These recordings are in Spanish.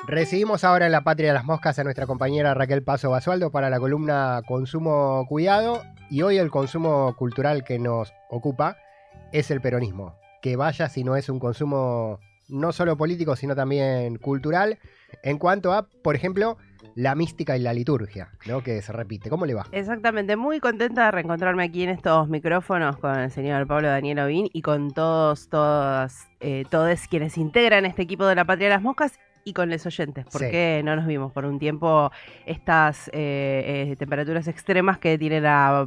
Recibimos ahora en la Patria de las Moscas a nuestra compañera Raquel Paso Basualdo para la columna Consumo Cuidado, y hoy el consumo cultural que nos ocupa es el peronismo. Que vaya si no es un consumo no solo político sino también cultural en cuanto a, por ejemplo, la mística y la liturgia, ¿no? Que se repite. ¿Cómo le va? Exactamente, muy contenta de reencontrarme aquí en estos micrófonos con el señor Pablo Daniel Ovín y con todos quienes integran este equipo de la Patria de las Moscas y con los oyentes, Sí. porque no nos vimos por un tiempo estas temperaturas extremas que tiene la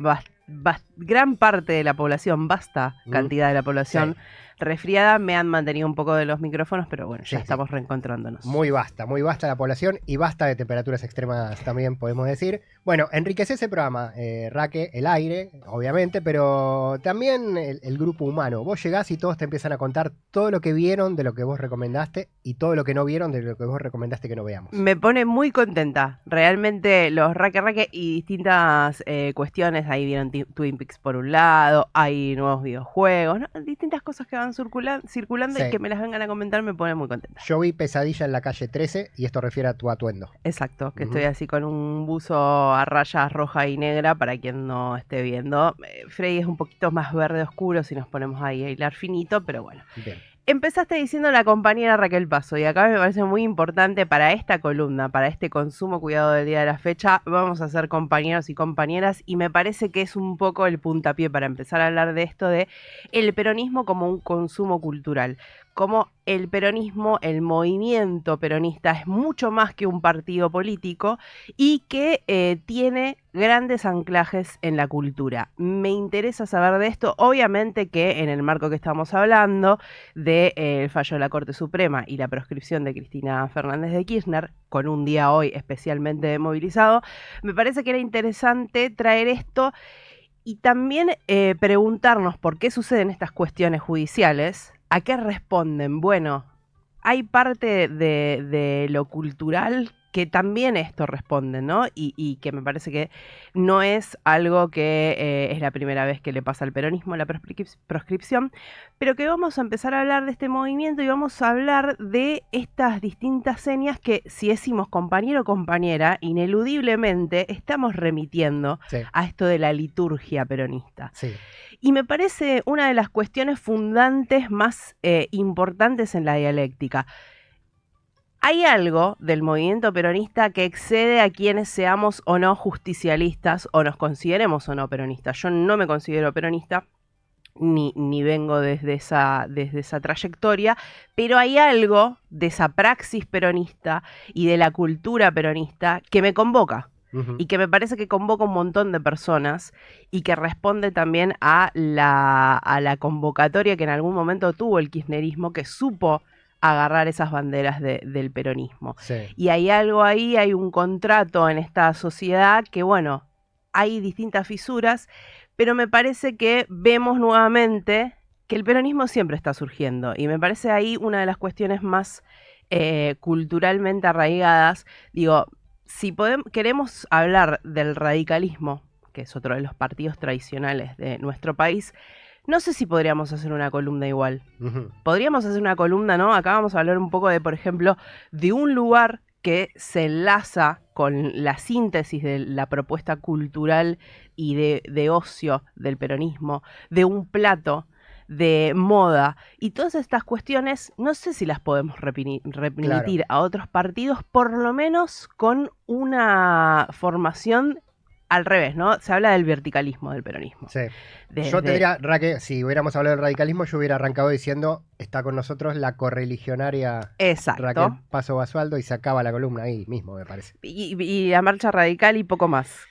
gran parte de la población, vasta cantidad de la población resfriada, me han mantenido un poco de los micrófonos, pero bueno, ya estamos reencontrándonos. Muy vasta la población y basta de temperaturas extremas también, podemos decir. Bueno, enriquece ese programa, Raque, el aire, obviamente, pero también el grupo humano. Vos llegás y todos te empiezan a contar todo lo que vieron de lo que vos recomendaste y todo lo que no vieron de lo que vos recomendaste que no veamos. Me pone muy contenta. Realmente los Raque y distintas cuestiones. Ahí vieron Twin Peaks por un lado, hay nuevos videojuegos, ¿no? Distintas cosas que van circulando y que me las vengan a comentar me pone muy contenta. Yo vi Pesadilla en la calle 13 y esto refiere a tu atuendo. Exacto, que estoy así con un buzo a rayas roja y negra para quien no esté viendo. Freddy es un poquito más verde oscuro si nos ponemos ahí a hilar finito, pero bueno. Bien. Empezaste diciendo la compañera Raquel Paso, y acá me parece muy importante para esta columna, para este consumo cuidado del día de la fecha, vamos a ser compañeros y compañeras, y me parece que es un poco el puntapié para empezar a hablar de esto de el peronismo como un consumo cultural, como el peronismo, el movimiento peronista es mucho más que un partido político y que tiene grandes anclajes en la cultura. Me interesa saber de esto, obviamente que en el marco que estamos hablando del fallo de la Corte Suprema y la proscripción de Cristina Fernández de Kirchner, con un día hoy especialmente movilizado, me parece que era interesante traer esto y también preguntarnos por qué suceden estas cuestiones judiciales, a qué responden. Bueno, hay parte de lo cultural que también esto responde, ¿no? Y que me parece que no es algo que es la primera vez que le pasa al peronismo, la proscripción, pero que vamos a empezar a hablar de este movimiento y vamos a hablar de estas distintas señas que, si decimos compañero o compañera, ineludiblemente estamos remitiendo a esto de la liturgia peronista. Sí. Y me parece una de las cuestiones fundantes más importantes en la dialéctica. Hay algo del movimiento peronista que excede a quienes seamos o no justicialistas o nos consideremos o no peronistas. Yo no me considero peronista, ni vengo desde esa trayectoria, pero hay algo de esa praxis peronista y de la cultura peronista que me convoca. Y que me parece que convoca un montón de personas y que responde también a la convocatoria que en algún momento tuvo el kirchnerismo, que supo agarrar esas banderas del peronismo. Sí. Y hay algo ahí, hay un contrato en esta sociedad que, bueno, hay distintas fisuras, pero me parece que vemos nuevamente que el peronismo siempre está surgiendo. Y me parece ahí una de las cuestiones más culturalmente arraigadas. Digo, si queremos hablar del radicalismo, que es otro de los partidos tradicionales de nuestro país, no sé si podríamos hacer una columna igual. Podríamos hacer una columna, ¿no? Acá vamos a hablar un poco de, por ejemplo, de un lugar que se enlaza con la síntesis de la propuesta cultural y de ocio del peronismo, de un plato, de moda, y todas estas cuestiones no sé si las podemos remitir a otros partidos, por lo menos con una formación al revés, ¿no? Se habla del verticalismo del peronismo. Sí. Yo te diría, Raque, si hubiéramos hablado del radicalismo, yo hubiera arrancado diciendo, está con nosotros la correligionaria Raquel Paso Basualdo, y se acaba la columna ahí mismo, me parece. Y la marcha radical y poco más.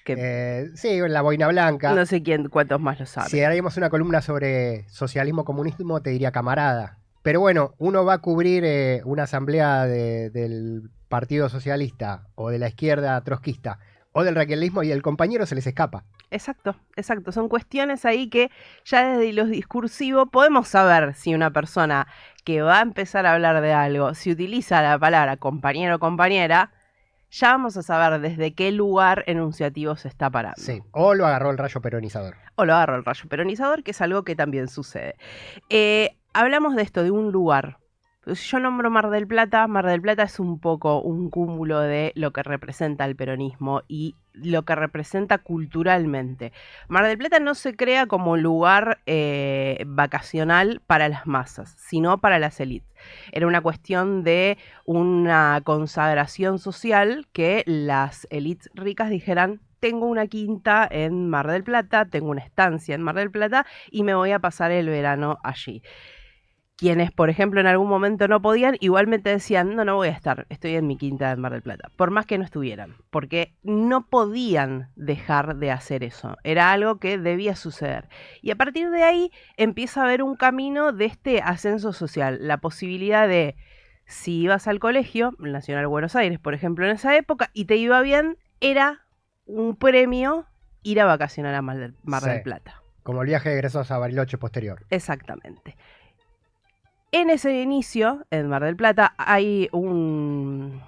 Sí, la boina blanca. No sé cuántos más lo saben. Si haríamos una columna sobre socialismo, comunismo, te diría camarada. Pero bueno, uno va a cubrir una asamblea del Partido Socialista o de la izquierda trotskista o del raquelismo y el compañero se les escapa. Exacto. Son cuestiones ahí que ya desde lo discursivo podemos saber si una persona que va a empezar a hablar de algo, si utiliza la palabra compañero o compañera, ya vamos a saber desde qué lugar enunciativo se está parando. Sí, o lo agarró el rayo peronizador. Que es algo que también sucede. Hablamos de esto, de un lugar. Si yo nombro Mar del Plata es un poco un cúmulo de lo que representa el peronismo y lo que representa culturalmente. Mar del Plata no se crea como lugar vacacional para las masas, sino para las élites. Era una cuestión de una consagración social que las élites ricas dijeran: tengo una quinta en Mar del Plata, tengo una estancia en Mar del Plata y me voy a pasar el verano allí. Quienes, por ejemplo, en algún momento no podían, igualmente decían: no voy a estar, estoy en mi quinta en Mar del Plata, por más que no estuvieran, porque no podían dejar de hacer eso, era algo que debía suceder. Y a partir de ahí empieza a haber un camino de este ascenso social, la posibilidad de, si ibas al colegio, Nacional Buenos Aires, por ejemplo, en esa época, y te iba bien, era un premio ir a vacacionar a Mar del Plata. Como el viaje de egresados a Bariloche posterior. Exactamente. En ese inicio, en Mar del Plata, hay un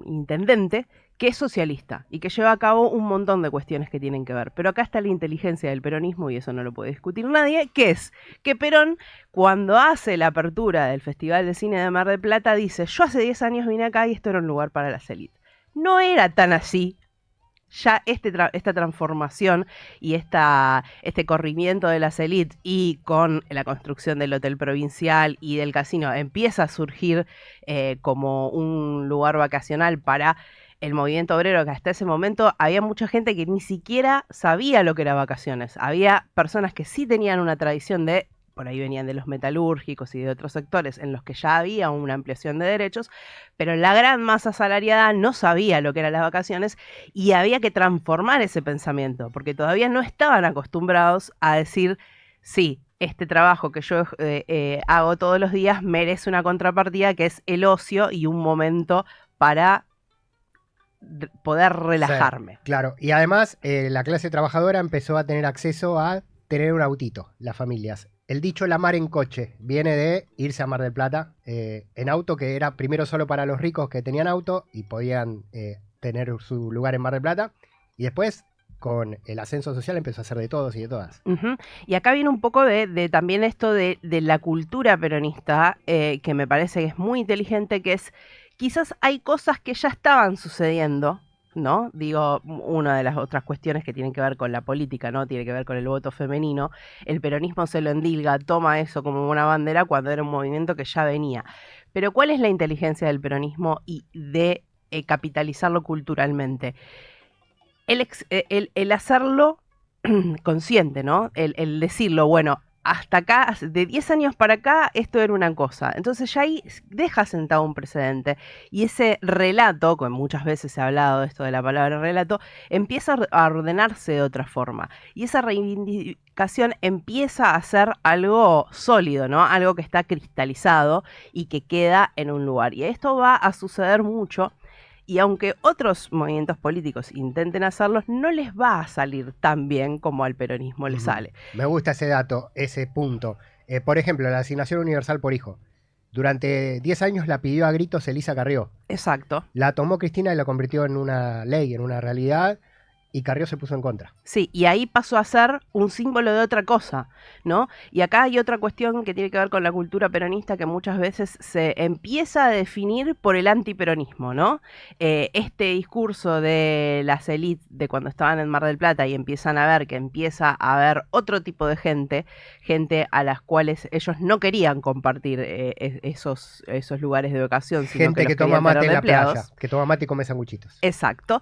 intendente que es socialista y que lleva a cabo un montón de cuestiones que tienen que ver. Pero acá está la inteligencia del peronismo, y eso no lo puede discutir nadie, que es que Perón, cuando hace la apertura del Festival de Cine de Mar del Plata, dice: yo hace 10 años vine acá y esto era un lugar para las élites. No era tan así. Ya esta transformación y este corrimiento de las élites, y con la construcción del hotel provincial y del casino, empieza a surgir como un lugar vacacional para el movimiento obrero, que hasta ese momento había mucha gente que ni siquiera sabía lo que era vacaciones. Había personas que sí tenían una tradición de, por ahí venían de los metalúrgicos y de otros sectores en los que ya había una ampliación de derechos, pero la gran masa asalariada no sabía lo que eran las vacaciones, y había que transformar ese pensamiento, porque todavía no estaban acostumbrados a decir: sí, este trabajo que yo hago todos los días merece una contrapartida, que es el ocio y un momento para poder relajarme. Sí, claro, y además la clase trabajadora empezó a tener acceso a tener un autito, las familias. El dicho "la mar en coche" viene de irse a Mar del Plata en auto, que era primero solo para los ricos que tenían auto y podían tener su lugar en Mar del Plata, y después con el ascenso social empezó a ser de todos y de todas. Y acá viene un poco de también esto de la cultura peronista, que me parece que es muy inteligente, que es: quizás hay cosas que ya estaban sucediendo, ¿no? Digo, una de las otras cuestiones que tienen que ver con la política, ¿no? Tiene que ver con el voto femenino. El peronismo se lo endilga, toma eso como una bandera cuando era un movimiento que ya venía. Pero ¿cuál es la inteligencia del peronismo y de capitalizarlo culturalmente? El hacerlo consciente, ¿no? El decirlo: bueno, hasta acá, de 10 años para acá, esto era una cosa. Entonces ya ahí deja sentado un precedente. Y ese relato, que muchas veces se ha hablado de esto de la palabra relato, empieza a ordenarse de otra forma. Y esa reivindicación empieza a ser algo sólido, ¿no? Algo que está cristalizado y que queda en un lugar. Y esto va a suceder mucho. Y aunque otros movimientos políticos intenten hacerlos, no les va a salir tan bien como al peronismo le sale. Me gusta ese dato, ese punto. Por ejemplo, la asignación universal por hijo. Durante 10 años la pidió a gritos Elisa Carrió. Exacto. La tomó Cristina y la convirtió en una ley, en una realidad, y Carrió se puso en contra. Sí, y ahí pasó a ser un símbolo de otra cosa, ¿no? Y acá hay otra cuestión que tiene que ver con la cultura peronista, que muchas veces se empieza a definir por el antiperonismo, ¿no? Este discurso de las élites de cuando estaban en Mar del Plata y empiezan a ver que empieza a haber otro tipo de gente a las cuales ellos no querían compartir esos lugares de vacación, sino gente que toma mate en la playa, que toma mate y come sanguchitos. Exacto.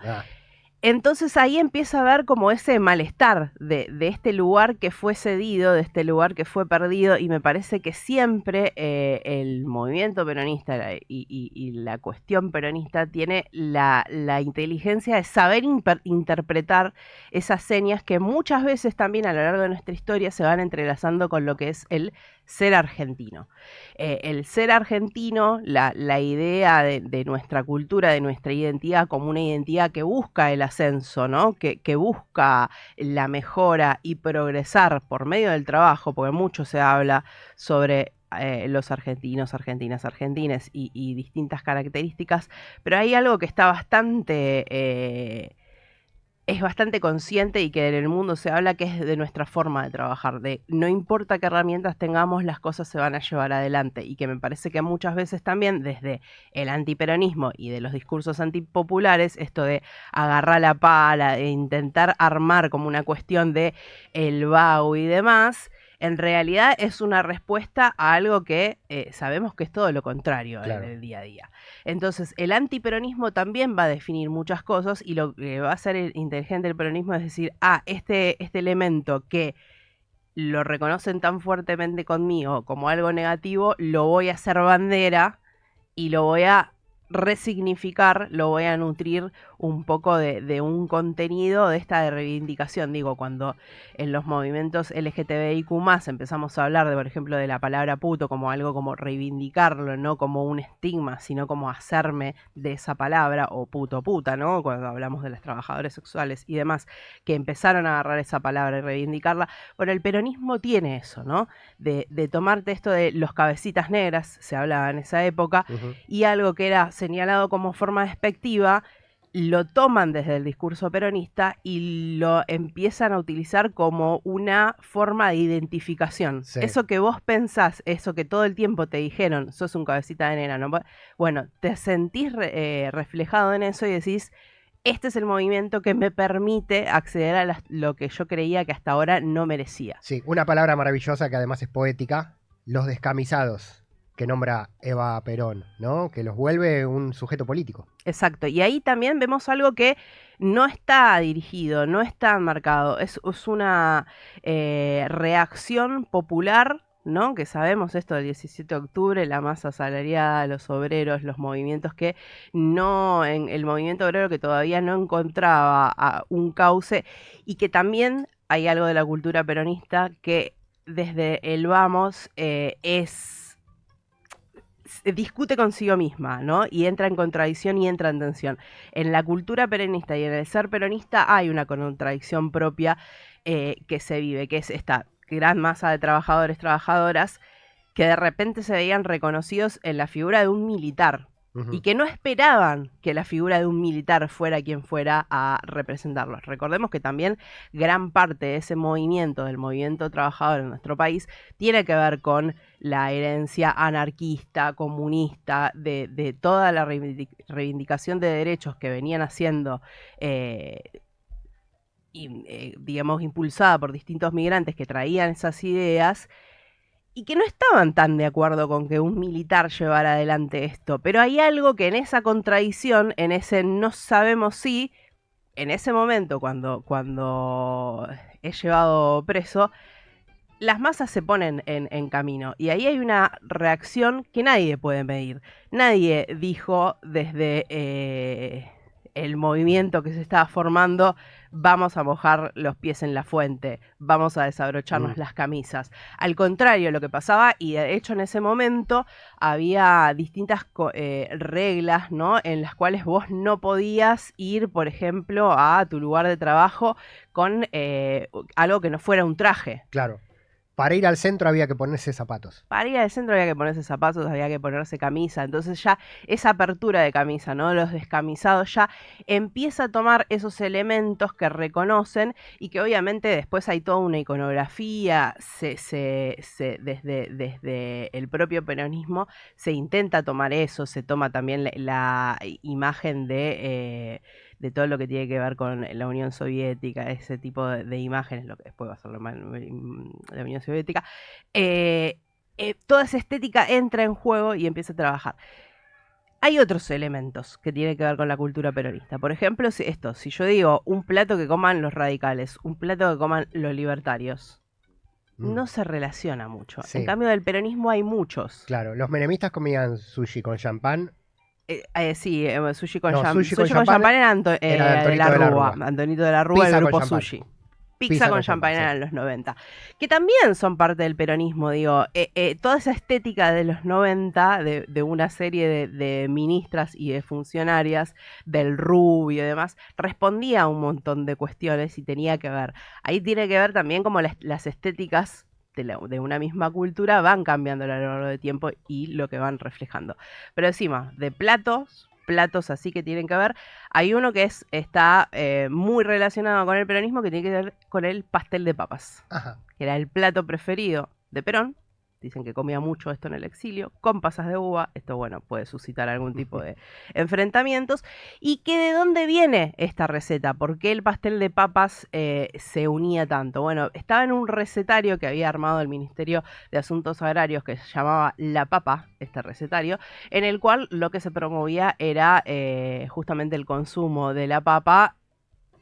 Entonces ahí empieza a ver como ese malestar de este lugar que fue cedido, de este lugar que fue perdido, y me parece que siempre el movimiento peronista y la cuestión peronista tiene la inteligencia de saber interpretar esas señas que muchas veces también a lo largo de nuestra historia se van entrelazando con lo que es el ser argentino. El ser argentino, la idea de nuestra cultura, de nuestra identidad como una identidad que busca el ascenso, ¿no? Que busca la mejora y progresar por medio del trabajo, porque mucho se habla sobre los argentinos, argentinas, argentines y distintas características, pero hay algo que está bastante es bastante consciente y que en el mundo se habla que es de nuestra forma de trabajar, de no importa qué herramientas tengamos, las cosas se van a llevar adelante, y que me parece que muchas veces también desde el antiperonismo y de los discursos antipopulares, esto de agarrar la pala, de intentar armar como una cuestión de el vago y demás, en realidad es una respuesta a algo que sabemos que es todo lo contrario en Claro. el día a día. Entonces, el antiperonismo también va a definir muchas cosas, y lo que va a hacer inteligente el peronismo es decir, este elemento que lo reconocen tan fuertemente conmigo como algo negativo, lo voy a hacer bandera y lo voy a resignificar, lo voy a nutrir un poco de un contenido de esta de reivindicación. Digo, cuando en los movimientos LGTBIQ+, empezamos a hablar de, por ejemplo, de la palabra puto como algo como reivindicarlo, no como un estigma, sino como hacerme de esa palabra, o puto puta, ¿no? Cuando hablamos de los trabajadores sexuales y demás, que empezaron a agarrar esa palabra y reivindicarla. Bueno, el peronismo tiene eso, ¿no? De tomarte esto de los cabecitas negras, se hablaba en esa época, y algo que era señalado como forma despectiva, lo toman desde el discurso peronista y lo empiezan a utilizar como una forma de identificación. Sí. Eso que vos pensás, eso que todo el tiempo te dijeron, sos un cabecita de nena, ¿no? Bueno, te sentís reflejado en eso y decís, este es el movimiento que me permite acceder a lo que yo creía que hasta ahora no merecía. Sí, una palabra maravillosa que además es poética, los descamisados, que nombra Eva Perón, ¿no? Que los vuelve un sujeto político. Exacto, y ahí también vemos algo que no está dirigido, no está marcado, es una reacción popular, ¿no? Que sabemos esto del 17 de octubre, la masa asalariada, los obreros, los movimientos que no, en el movimiento obrero que todavía no encontraba un cauce, y que también hay algo de la cultura peronista que desde el vamos discute consigo misma, ¿no? Y entra en contradicción y entra en tensión. En la cultura peronista y en el ser peronista hay una contradicción propia que se vive, que es esta gran masa de trabajadores, trabajadoras, que de repente se veían reconocidos en la figura de un militar, y que no esperaban que la figura de un militar fuera quien fuera a representarlos. Recordemos que también gran parte de ese movimiento, del movimiento trabajador en nuestro país, tiene que ver con la herencia anarquista, comunista, de toda la reivindicación de derechos que venían haciendo, digamos, impulsada por distintos migrantes que traían esas ideas, y que no estaban tan de acuerdo con que un militar llevara adelante esto. Pero hay algo que en esa contradicción, en ese no sabemos si, en ese momento cuando es llevado preso, las masas se ponen en camino. Y ahí hay una reacción que nadie puede medir. Nadie dijo desde el movimiento que se estaba formando, vamos a mojar los pies en la fuente, vamos a desabrocharnos las camisas. Al contrario, lo que pasaba, y de hecho en ese momento había distintas reglas, ¿no? En las cuales vos no podías ir, por ejemplo, a tu lugar de trabajo con algo que no fuera un traje. Claro. Para ir al centro había que ponerse zapatos. Para ir al centro había que ponerse zapatos, había que ponerse camisa. Entonces ya esa apertura de camisa, ¿no? Los descamisados ya empieza a tomar esos elementos que reconocen, y que obviamente después hay toda una iconografía, desde el propio peronismo se intenta tomar eso, se toma también la imagen de todo lo que tiene que ver con la Unión Soviética, ese tipo de imágenes, lo que después va a ser la Unión Soviética. Toda esa estética entra en juego y empieza a trabajar. Hay otros elementos que tienen que ver con la cultura peronista. Por ejemplo, si yo digo un plato que coman los radicales, un plato que coman los libertarios, no se relaciona mucho. Sí. En cambio, del peronismo hay muchos. Claro, los menemistas comían sushi con champán. Sí, sushi con sushi champán era de la Rúa. Antonito de la Rúa, Pizza el grupo con champán. Sushi. Pizza con champán eran los 90. Que también son parte del peronismo, digo. Toda esa estética de los 90, de una serie de ministras y de funcionarias, del rubio y demás, respondía a un montón de cuestiones y tenía que ver. Ahí tiene que ver también como las estéticas de una misma cultura van cambiando a lo largo del tiempo y lo que van reflejando. Pero encima, de platos, platos así que tienen que ver. Hay uno que está muy relacionado con el peronismo, que tiene que ver con el pastel de papas, Ajá. que era el plato preferido de Perón. Dicen que comía mucho esto en el exilio, con pasas de uva. Esto, bueno, puede suscitar algún tipo de enfrentamientos. ¿Y que de dónde viene esta receta? ¿Por qué el pastel de papas se unía tanto? Bueno, estaba en un recetario que había armado el Ministerio de Asuntos Agrarios, que se llamaba La Papa, este recetario, en el cual lo que se promovía era justamente el consumo de la papa,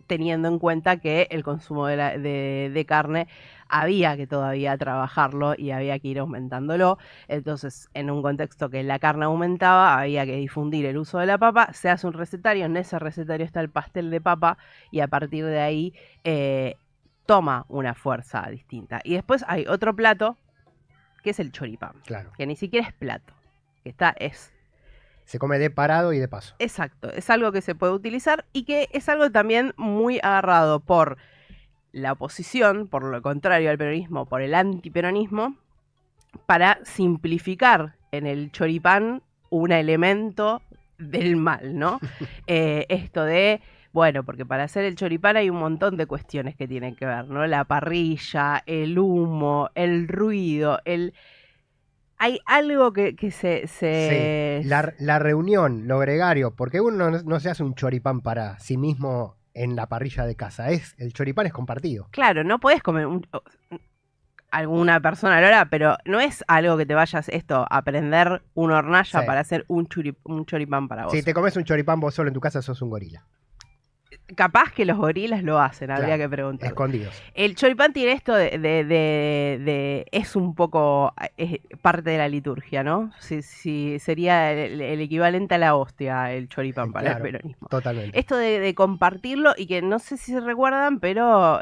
teniendo en cuenta que el consumo de carne había que todavía trabajarlo y había que ir aumentándolo. Entonces, en un contexto que la carne aumentaba, había que difundir el uso de la papa. Se hace un recetario, en ese recetario está el pastel de papa y a partir de ahí toma una fuerza distinta. Y después hay otro plato que es el choripán, Claro. que ni siquiera es plato, que es Se come de parado y de paso. exacto, es algo que se puede utilizar y que es algo también muy agarrado por la oposición, por lo contrario al peronismo, por el antiperonismo, para simplificar en el choripán un elemento del mal, ¿no? Esto de, bueno, porque para hacer el choripán hay un montón de cuestiones que tienen que ver, ¿no? La parrilla, el humo, el ruido, hay algo que Sí. La reunión, lo gregario, porque uno no se hace un choripán para sí mismo en la parrilla de casa. El choripán es compartido. Claro, no podés comer alguna persona lo hará, pero no es algo que te vayas a prender una hornalla Sí. para hacer un choripán para vos. Si te comes un choripán vos solo en tu casa, sos un gorila. Capaz que los gorilas lo hacen, habría Claro, que preguntar. escondidos. El choripán tiene esto es un poco parte de la liturgia, ¿no? Si sería el equivalente a la hostia, el choripán para Claro, el peronismo. totalmente. Esto de compartirlo y que no sé si se recuerdan, pero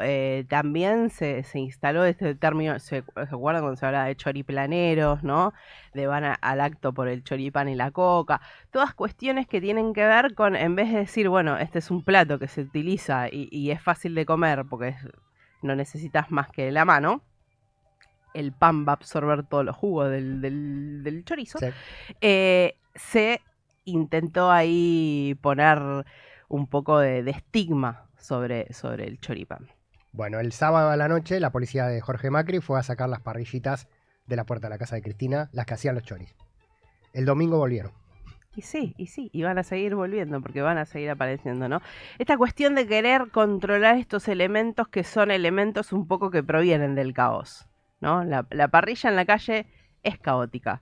también se instaló este término, ¿se acuerdan cuando se hablaba de choriplaneros, ¿no? De al acto por el choripán y la coca. Todas cuestiones que tienen que ver con, en vez de decir, bueno, este es un plato que se utiliza y es fácil de comer porque no necesitas más que la mano, el pan va a absorber todos los jugos del chorizo, Sí. se intentó ahí poner un poco de estigma sobre el choripán. Bueno, el sábado a la noche la policía de Jorge Macri fue a sacar las parrillitas de la puerta de la casa de Cristina, las que hacían los choris. El domingo volvieron. Y sí, y van a seguir volviendo porque van a seguir apareciendo, ¿no? Esta cuestión de querer controlar estos elementos que son elementos un poco que provienen del caos, ¿no? La parrilla en la calle es caótica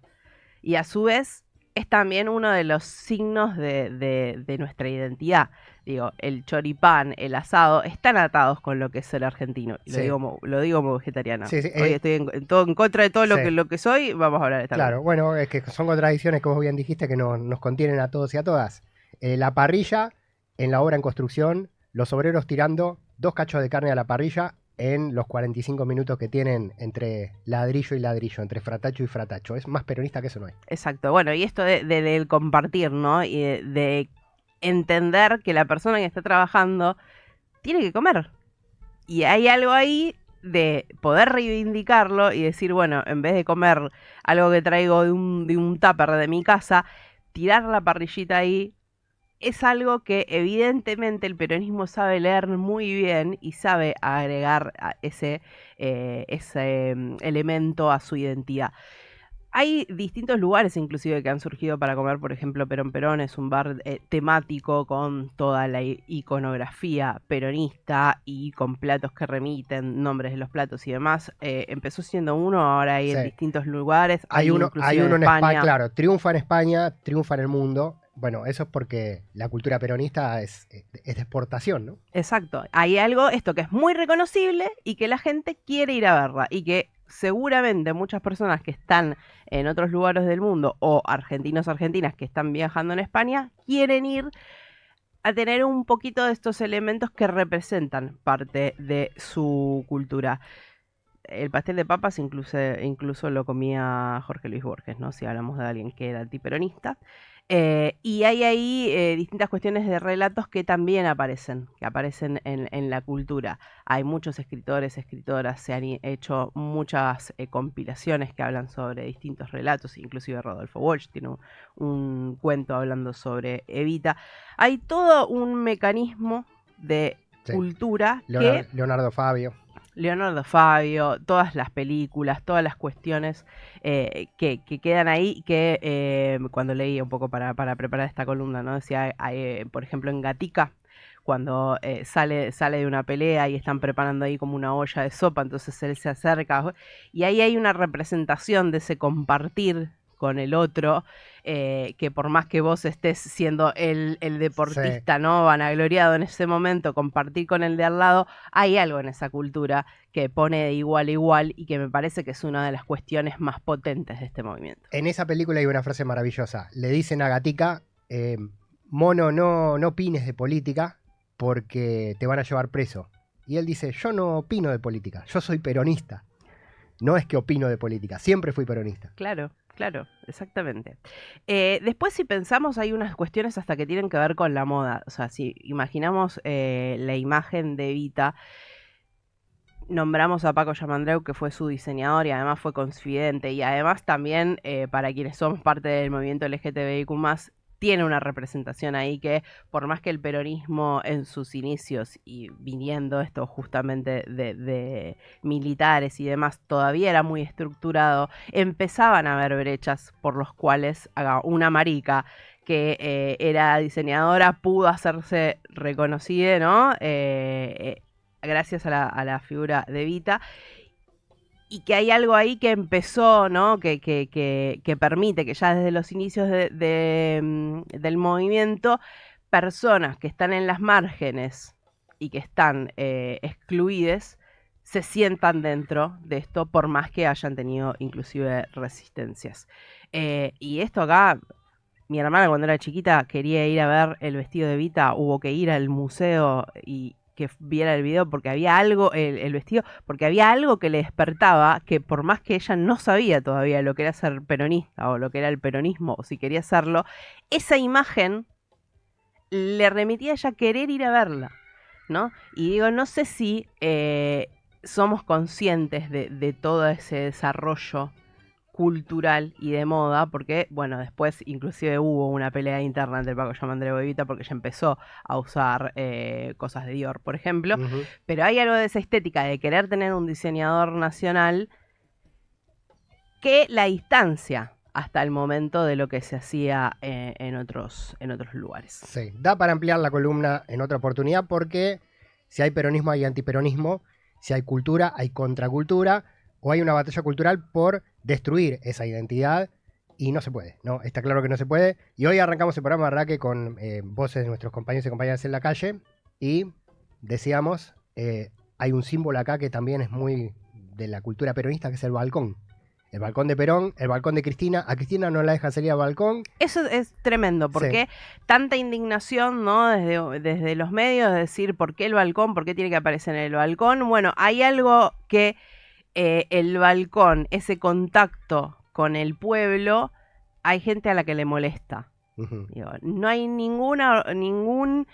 y a su vez es también uno de los signos de nuestra identidad. Digo, el choripán, el asado, están atados con lo que es ser argentino. Y Sí. lo digo como vegetariana. Sí, sí, Hoy estoy en contra de todo sí. lo que soy, vamos a hablar de esta Claro, bueno, es que son contradicciones que vos bien dijiste que nos contienen a todos y a todas. La parrilla, en la obra en construcción, los obreros tirando 2 cachos de carne a la parrilla en los 45 minutos que tienen entre ladrillo y ladrillo, entre fratacho y fratacho. Es más peronista que eso, no hay. Exacto, bueno, y esto del compartir, ¿no? Y de entender que la persona que está trabajando tiene que comer. Y hay algo ahí de poder reivindicarlo y decir, bueno, en vez de comer algo que traigo de un tupper de mi casa, tirar la parrillita ahí, es algo que evidentemente el peronismo sabe leer muy bien y sabe agregar ese elemento a su identidad. Hay distintos lugares inclusive que han surgido para comer, por ejemplo, Perón Perón es un bar temático con toda la iconografía peronista y con platos que remiten, nombres de los platos y demás. Empezó siendo uno, ahora hay en Sí. distintos lugares. Hay uno inclusive en España, claro, triunfa en España, triunfa en el mundo. Bueno, eso es porque la cultura peronista es de exportación, ¿no? Exacto. Hay algo, esto que es muy reconocible y que la gente quiere ir a verla y que seguramente muchas personas que están en otros lugares del mundo o argentinos o argentinas que están viajando en España quieren ir a tener un poquito de estos elementos que representan parte de su cultura. El pastel de papas incluso lo comía Jorge Luis Borges, ¿no? Si hablamos de alguien que era antiperonista. Y hay ahí distintas cuestiones de relatos que también aparecen, en la cultura. Hay muchos escritores, escritoras, se han hecho muchas compilaciones que hablan sobre distintos relatos, inclusive Rodolfo Walsh tiene un cuento hablando sobre Evita. Hay todo un mecanismo de Sí. cultura que Leonardo Fabio. Leonardo Fabio, todas las películas, todas las cuestiones que quedan ahí, que cuando leí un poco para preparar esta columna, ¿no? Decía, por ejemplo, en Gatica, cuando sale de una pelea y están preparando ahí como una olla de sopa, entonces él se acerca y ahí hay una representación de ese compartir con el otro, que por más que vos estés siendo el deportista, sí, ¿no? Vanagloriado en ese momento, compartir con el de al lado, hay algo en esa cultura que pone de igual a igual y que me parece que es una de las cuestiones más potentes de este movimiento. En esa película hay una frase maravillosa. Le dicen a Gatica, mono, no opines de política porque te van a llevar preso. Y él dice, yo no opino de política, yo soy peronista. No es que opino de política, siempre fui peronista. Claro. Claro, exactamente. Después, si pensamos, hay unas cuestiones hasta que tienen que ver con la moda. O sea, si imaginamos la imagen de Evita, nombramos a Paco Yamandreu, que fue su diseñador y además fue confidente. Y además también, para quienes somos parte del movimiento LGTBIQ+, tiene una representación ahí que, por más que el peronismo en sus inicios, y viniendo esto justamente de militares y demás, todavía era muy estructurado, empezaban a haber brechas por los cuales una marica que era diseñadora pudo hacerse reconocida, ¿no? Gracias a la figura de Evita. Y que hay algo ahí que empezó, ¿no? Que permite que ya desde los inicios del movimiento, personas que están en las márgenes y que están excluidas, se sientan dentro de esto, por más que hayan tenido inclusive resistencias. Y esto acá, mi hermana cuando era chiquita quería ir a ver el vestido de Evita, hubo que ir al museo y que viera el video porque había algo, el vestido, porque había algo que le despertaba, que por más que ella no sabía todavía lo que era ser peronista o lo que era el peronismo o si quería hacerlo, esa imagen le remitía a ella querer ir a verla, ¿no? Y digo, no sé si somos conscientes de todo ese desarrollo cultural y de moda, porque, bueno, después inclusive hubo una pelea interna entre Paco Yamandreu y Evita porque ella empezó a usar cosas de Dior, por ejemplo, pero hay algo de esa estética de querer tener un diseñador nacional que la distancia hasta el momento de lo que se hacía en otros lugares. Sí, da para ampliar la columna en otra oportunidad porque si hay peronismo hay antiperonismo, si hay cultura hay contracultura, o hay una batalla cultural por destruir esa identidad y no se puede, ¿no? Está claro que no se puede. Y hoy arrancamos el programa, Raque, con voces de nuestros compañeros y compañeras en la calle y decíamos, hay un símbolo acá que también es muy de la cultura peronista, que es el balcón. El balcón de Perón, el balcón de Cristina. A Cristina no la dejan salir al balcón. Eso es tremendo, porque sí, tanta indignación, ¿no? Desde los medios, de decir por qué el balcón, por qué tiene que aparecer en el balcón. Bueno, hay algo que el balcón, ese contacto con el pueblo, hay gente a la que le molesta. Digo, no hay ningún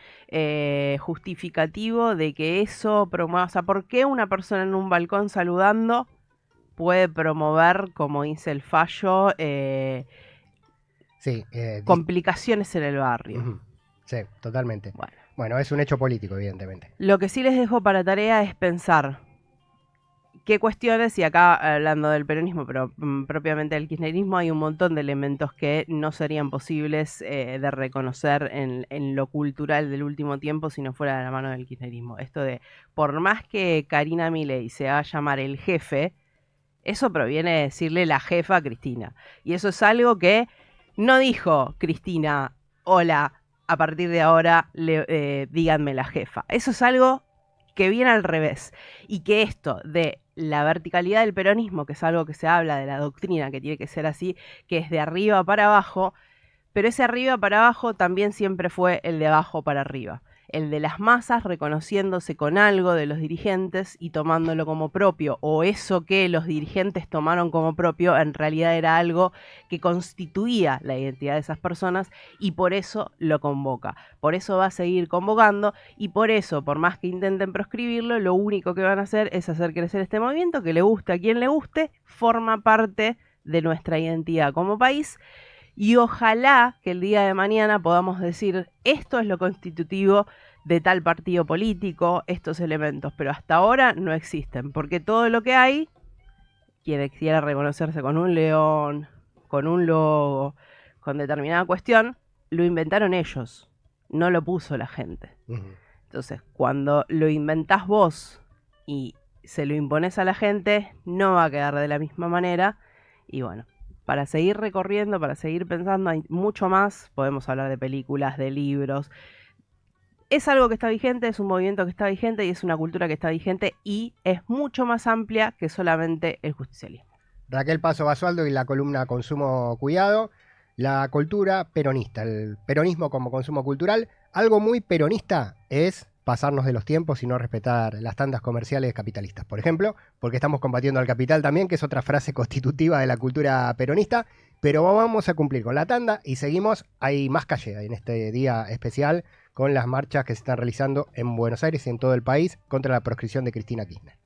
justificativo de que eso promueva. O sea, ¿por qué una persona en un balcón saludando puede promover, como dice el fallo, complicaciones en el barrio? Sí, totalmente. Bueno, es un hecho político, evidentemente. Lo que sí les dejo para tarea es pensar qué cuestiones, y acá hablando del peronismo, pero propiamente del kirchnerismo, hay un montón de elementos que no serían posibles de reconocer en lo cultural del último tiempo si no fuera de la mano del kirchnerismo. Esto de, por más que Karina Milei se haga llamar el jefe, eso proviene de decirle la jefa a Cristina. Y eso es algo que no dijo Cristina, hola, a partir de ahora díganme la jefa. Eso es algo que viene al revés. Y que esto de la verticalidad del peronismo, que es algo que se habla de la doctrina, que tiene que ser así, que es de arriba para abajo, pero ese arriba para abajo también siempre fue el de abajo para arriba. el de las masas reconociéndose con algo de los dirigentes y tomándolo como propio, o eso que los dirigentes tomaron como propio en realidad era algo que constituía la identidad de esas personas y por eso lo convoca. Por eso va a seguir convocando y por eso, por más que intenten proscribirlo, lo único que van a hacer es hacer crecer este movimiento, que le guste a quien le guste, forma parte de nuestra identidad como país. Y ojalá que el día de mañana podamos decir, esto es lo constitutivo de tal partido político, estos elementos, pero hasta ahora no existen, porque todo lo que hay, quien quiera reconocerse con un león, con un logo, con determinada cuestión, lo inventaron ellos, no lo puso la gente. Entonces, cuando lo inventás vos y se lo impones a la gente, no va a quedar de la misma manera, y bueno, para seguir recorriendo, para seguir pensando, hay mucho más. Podemos hablar de películas, de libros. Es algo que está vigente, es un movimiento que está vigente y es una cultura que está vigente y es mucho más amplia que solamente el justicialismo. Raquel Paso Basualdo y la columna Consumo Cuidado, la cultura peronista, el peronismo como consumo cultural. Algo muy peronista es pasarnos de los tiempos y no respetar las tandas comerciales capitalistas, por ejemplo, porque estamos combatiendo al capital también, que es otra frase constitutiva de la cultura peronista, pero vamos a cumplir con la tanda y seguimos. Hay más calle en este día especial con las marchas que se están realizando en Buenos Aires y en todo el país contra la proscripción de Cristina Kirchner.